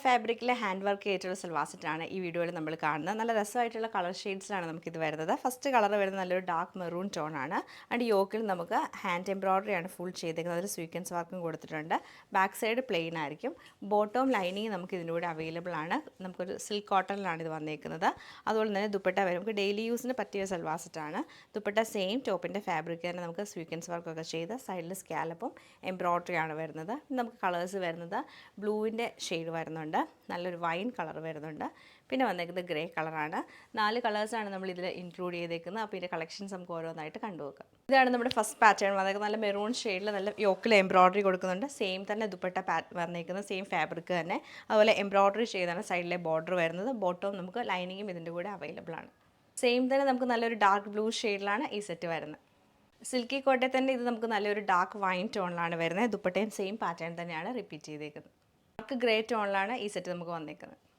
ഫാബ്രിക്കിലെ hand work ചെയ്തിട്ടുള്ള സൽവാർ സെറ്റാണ് ഈ വീഡിയോയിൽ നമ്മൾ കാണുന്നത്. നല്ല രസമായിട്ടുള്ള കളർ ഷെയ്ഡ്സിലാണ് നമുക്കിത് വരുന്നത്. ഫസ്റ്റ് കളർ വരുന്നത് നല്ലൊരു ഡാർക്ക് മെറൂൺ ടോൺ ആണ്. ആൻഡ് യോക്കിൽ നമുക്ക് ഹാൻഡ് എംബ്രോയ്ഡറി ആണ് ഫുൾ ചെയ്തേക്കുന്നത്. ഒരു സ്വീക്വൻസ് വർക്കും കൊടുത്തിട്ടുണ്ട്. ബാക്ക് സൈഡ് പ്ലെയിൻ ആയിരിക്കും. ബോട്ടം ലൈനിങ് നമുക്ക് ഇതിൻ്റെ കൂടെ അവൈലബിൾ ആണ്. നമുക്കൊരു സിൽക്ക് കോട്ടണിലാണ് ഇത് വന്നേക്കുന്നത്. അതുപോലെ തന്നെ ദുപ്പട്ട വരും. നമുക്ക് ഡെയിലി യൂസിന് പറ്റിയ സൽവാർ സെറ്റാണ്. ദുപ്പട്ട സെയിം ടോപ്പിൻ്റെ ഫാബ്രിക് തന്നെ നമുക്ക് സ്വീക്വൻസ് വർക്കൊക്കെ ചെയ്ത് സൈഡിൽ സ്കാലപ്പും എംബ്രോയ്ഡറി ആണ് വരുന്നത്. നമുക്ക് കളേഴ്സ് വരുന്നത് ബ്ലൂവിൻ്റെ ഷെയ്ഡ് വരുന്നുണ്ട്, നല്ലൊരു വൈൻ കളർ വരുന്നുണ്ട്, പിന്നെ വന്നേക്കുന്നത് ഗ്രേ കളറാണ്. 4 കളേഴ്സാണ് നമ്മൾ ഇതിൽ ഇൻക്ലൂഡ് ചെയ്തേക്കുന്നത്. അപ്പോൾ ഇതിൻ്റെ കളക്ഷൻസ് നമുക്ക് ഓരോന്നായിട്ട് കണ്ടുപോക്കാം. ഇതാണ് നമ്മുടെ ഫസ്റ്റ് പാറ്റേൺ വന്നേക്കുന്നത്. നല്ല മെറൂൺ ഷെയ്ഡിൽ നല്ല യോക്കിൽ എംബ്രോയ്ഡറി കൊടുക്കുന്നുണ്ട്. സെയിം തന്നെ ദുപ്പട്ട വന്നേക്കുന്നത് സെയിം ഫാബ്രിക് തന്നെ. അതുപോലെ എംബ്രോയ്ഡറി ചെയ്താണ് സൈഡിലെ ബോർഡർ വരുന്നത്. ബോട്ടവും നമുക്ക് ലൈനിങ്ങും ഇതിൻ്റെ കൂടെ അവൈലബിൾ ആണ്. സെയിം തന്നെ നമുക്ക് നല്ലൊരു ഡാർക്ക് ബ്ലൂ ഷെയ്ഡിലാണ് ഈ സെറ്റ് വരുന്നത്. സിൽക്കി കോട്ടയിൽ തന്നെ ഇത് നമുക്ക് നല്ലൊരു ഡാർക്ക് വൈൻ ടോണിലാണ് വരുന്നത്. ദുപ്പട്ടയും സെയിം പാറ്റേൺ തന്നെയാണ് റിപ്പീറ്റ് ചെയ്തേക്കുന്നത്. ഡാർക്ക് ഗ്രേ ടോണിലാണ് ഈ സെറ്റ് നമുക്ക് വന്നേക്കുന്നത്.